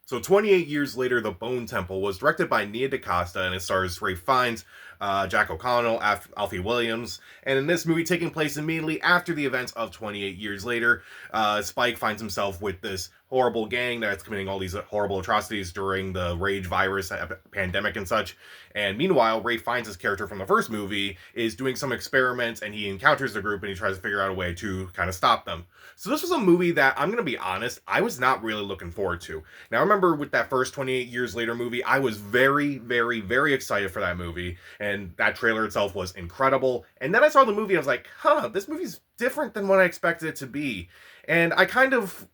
So 28 years later, The Bone Temple was directed by Nia DaCosta and it stars Ray Fiennes, Jack O'Connell, Alfie Williams. And in this movie, taking place immediately after the events of 28 years later, Spike finds himself with this horrible gang that's committing all these horrible atrocities during the rage virus pandemic and such. And meanwhile, Ray Fiennes' character from the first movie is doing some experiments and he encounters the group and he tries to figure out a way to kind of stop them. So this was a movie that, I'm going to be honest, I was not really looking forward to. Now, I remember with that first 28 Years Later movie, I was very, very, very excited for that movie, and that trailer itself was incredible. And then I saw the movie, and I was like, this movie's different than what I expected it to be. And I kind of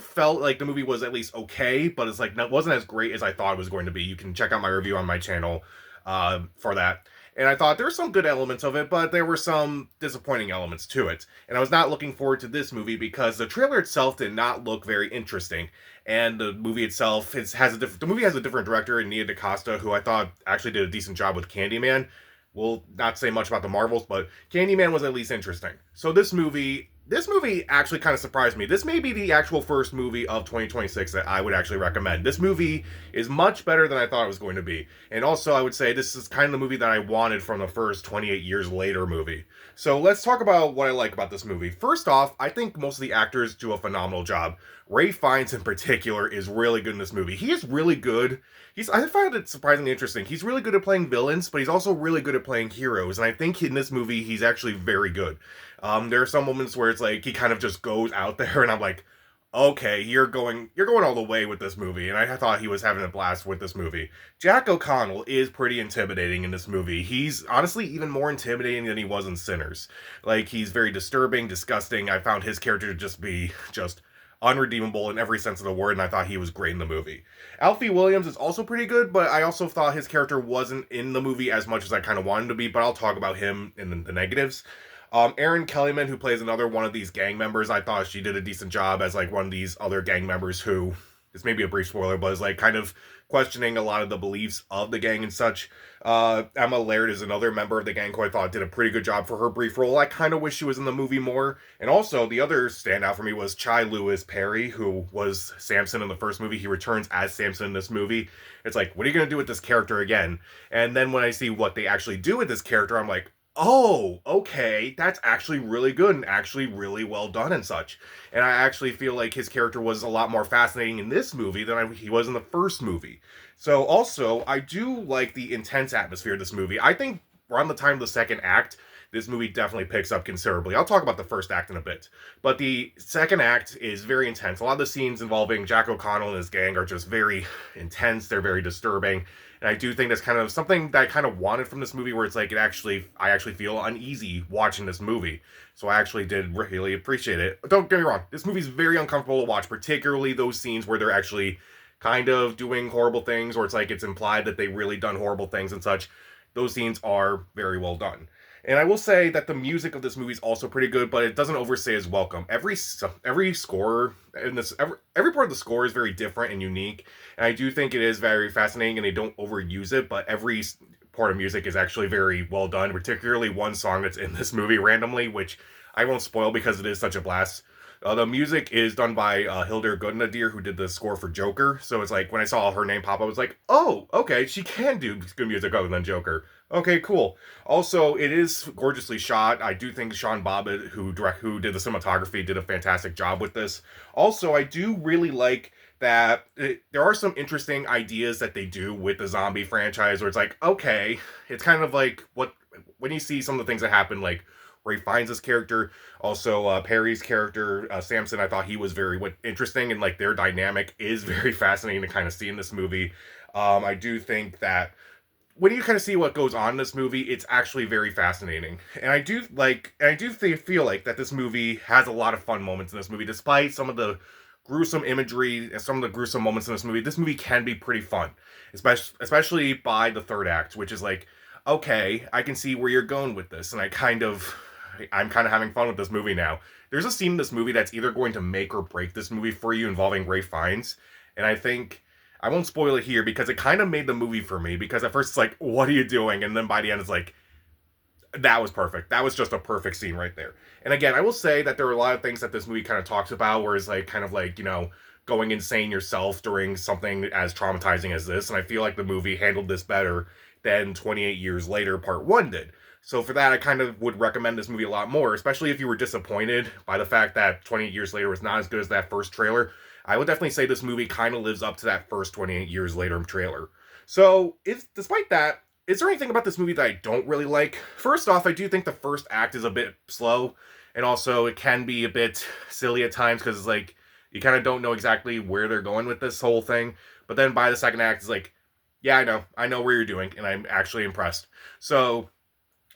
felt like the movie was at least okay, but it's like, it wasn't as great as I thought it was going to be. You can check out my review on my channel for that. And I thought there were some good elements of it, but there were some disappointing elements to it. And I was not looking forward to this movie because the trailer itself did not look very interesting. And the movie itself the movie has a different director in Nia DaCosta, who I thought actually did a decent job with Candyman. We'll not say much about the Marvels, but Candyman was at least interesting. So this movie actually kind of surprised me. This may be the actual first movie of 2026 that I would actually recommend. This movie is much better than I thought it was going to be. And also, I would say this is kind of the movie that I wanted from the first 28 Years Later movie. So let's talk about what I like about this movie. First off, I think most of the actors do a phenomenal job. Ray Fiennes in particular is really good in this movie. He is really good. I find it surprisingly interesting. He's really good at playing villains, but he's also really good at playing heroes. And I think in this movie, he's actually very good. There are some moments where it's like he kind of just goes out there, and I'm like, okay, you're going all the way with this movie, and I thought he was having a blast with this movie. Jack O'Connell is pretty intimidating in this movie. He's honestly even more intimidating than he was in Sinners. Like, he's very disturbing, disgusting. I found his character to just be just unredeemable in every sense of the word, and I thought he was great in the movie. Alfie Williams is also pretty good, but I also thought his character wasn't in the movie as much as I kind of wanted him to be, but I'll talk about him in the negatives. Erin Kellyman, who plays another one of these gang members, I thought she did a decent job as like one of these other gang members who, this may be a brief spoiler, but is like kind of questioning a lot of the beliefs of the gang and such. Emma Laird is another member of the gang who I thought did a pretty good job for her brief role. I kind of wish she was in the movie more. And also, the other standout for me was Chai Lewis Perry, who was Samson in the first movie. He returns as Samson in this movie. It's like, what are you going to do with this character again? And then when I see what they actually do with this character, I'm like, oh, okay, that's actually really good and actually really well done and such. And I actually feel like his character was a lot more fascinating in this movie than he was in the first movie. So also, I do like the intense atmosphere of this movie. I think around the time of the second act, this movie definitely picks up considerably. I'll talk about the first act in a bit. But the second act is very intense. A lot of the scenes involving Jack O'Connell and his gang are just very intense. They're very disturbing. And I do think that's kind of something that I kind of wanted from this movie, where it's like I actually feel uneasy watching this movie. So I actually did really appreciate it. But don't get me wrong, this movie's very uncomfortable to watch, particularly those scenes where they're actually kind of doing horrible things, or it's like it's implied that they really done horrible things and such. Those scenes are very well done. And I will say that the music of this movie is also pretty good, but it doesn't overstay as welcome. Every score in this every part of the score is very different and unique, and I do think it is very fascinating, and they don't overuse it. But every part of music is actually very well done. Particularly one song that's in this movie randomly, which I won't spoil because it is such a blast. The music is done by Hildur Gudnadir, who did the score for Joker. So it's like when I saw her name pop up, I was like, oh, okay, she can do good music other than Joker. Okay, cool. Also, it is gorgeously shot. I do think Sean Bobbitt, who did the cinematography, did a fantastic job with this. Also, I do really like that there are some interesting ideas that they do with the zombie franchise, where it's like, okay, it's kind of like when you see some of the things that happen, like Ray Fiennes' character, also Perry's character, Samson. I thought he was very interesting, and like their dynamic is very fascinating to kind of see in this movie. I do think that when you kind of see what goes on in this movie, it's actually very fascinating. And feel like that this movie has a lot of fun moments in this movie, despite some of the gruesome imagery and some of the gruesome moments in this movie. This movie can be pretty fun, especially by the third act, which is like, okay, I can see where you're going with this, and I'm kind of having fun with this movie now. There's a scene in this movie that's either going to make or break this movie for you, involving Ray Fiennes, and I think I won't spoil it here because it kind of made the movie for me, because at first it's like, what are you doing? And then by the end it's like, that was perfect. That was just a perfect scene right there. And again, I will say that there are a lot of things that this movie kind of talks about, where it's like kind of like, going insane yourself during something as traumatizing as this. And I feel like the movie handled this better than 28 Years Later Part 1 did. So for that, I kind of would recommend this movie a lot more, especially if you were disappointed by the fact that 28 Years Later was not as good as that first trailer. I would definitely say this movie kind of lives up to that first 28 Years Later trailer. So, despite that, is there anything about this movie that I don't really like? First off, I do think the first act is a bit slow, and also it can be a bit silly at times because like you kind of don't know exactly where they're going with this whole thing. But then by the second act, it's like, yeah, I know where you're doing, and I'm actually impressed. So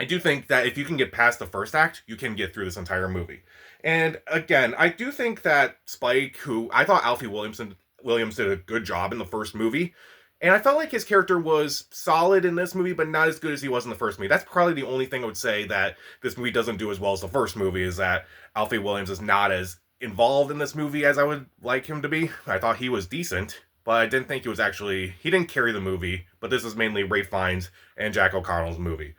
I do think that if you can get past the first act, you can get through this entire movie. And again, I do think that Spike, who I thought Williams did a good job in the first movie, and I felt like his character was solid in this movie, but not as good as he was in the first movie. That's probably the only thing I would say that this movie doesn't do as well as the first movie, is that Alfie Williams is not as involved in this movie as I would like him to be. I thought he was decent, but I didn't think he didn't carry the movie, but this is mainly Ralph Fiennes and Jack O'Connell's movie.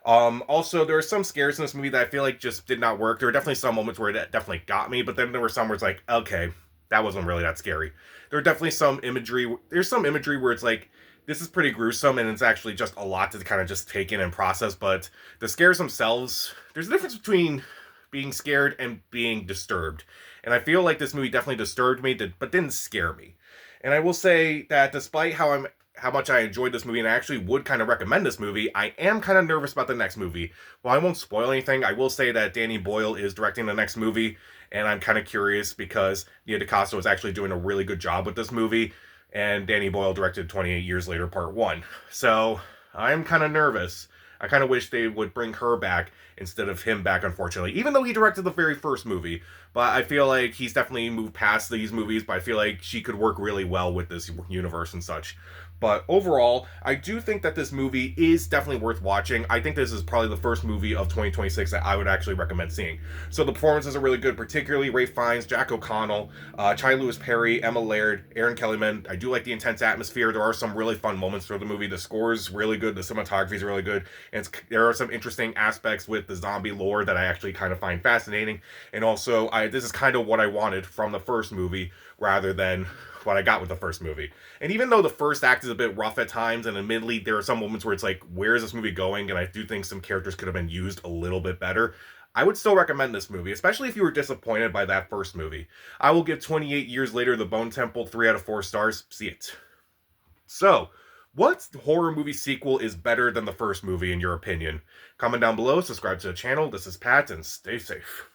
Also, there were some scares in this movie that I feel like just did not work. There were definitely some moments where it definitely got me, but then there were some where it's like, okay, that wasn't really that scary. There are definitely some imagery. There's some imagery where it's like, this is pretty gruesome, and it's actually just a lot to kind of just take in and process, but the scares themselves, there's a difference between being scared and being disturbed. And I feel like this movie definitely disturbed me, but didn't scare me. And I will say that despite how much I enjoyed this movie and I actually would kind of recommend this movie, I am kind of nervous about the next movie. While I won't spoil anything, I will say that Danny Boyle is directing the next movie, and I'm kind of curious because Nia DaCosta was actually doing a really good job with this movie, and Danny Boyle directed 28 Years Later Part 1. So I'm kind of nervous. I kind of wish they would bring her back instead of him back, unfortunately. Even though he directed the very first movie. But I feel like he's definitely moved past these movies, but I feel like she could work really well with this universe and such. But overall, I do think that this movie is definitely worth watching. I think this is probably the first movie of 2026 that I would actually recommend seeing. So the performances are really good, particularly Ralph Fiennes, Jack O'Connell, Chai Lewis Perry, Emma Laird, Aaron Kellyman. I do like the intense atmosphere. There are some really fun moments through the movie. The score is really good. The cinematography is really good. And there are some interesting aspects with the zombie lore that I actually kind of find fascinating. And also, this is kind of what I wanted from the first movie rather than what I got with the first movie. And even though the first act is a bit rough at times, and admittedly there are some moments where it's like, where is this movie going? And I do think some characters could have been used a little bit better. I would still recommend this movie, especially if you were disappointed by that first movie. I will give 28 Years Later, The Bone Temple 3 out of 4 stars. See it. So, what horror movie sequel is better than the first movie in your opinion? Comment down below, subscribe to the channel. This is Pat, and stay safe.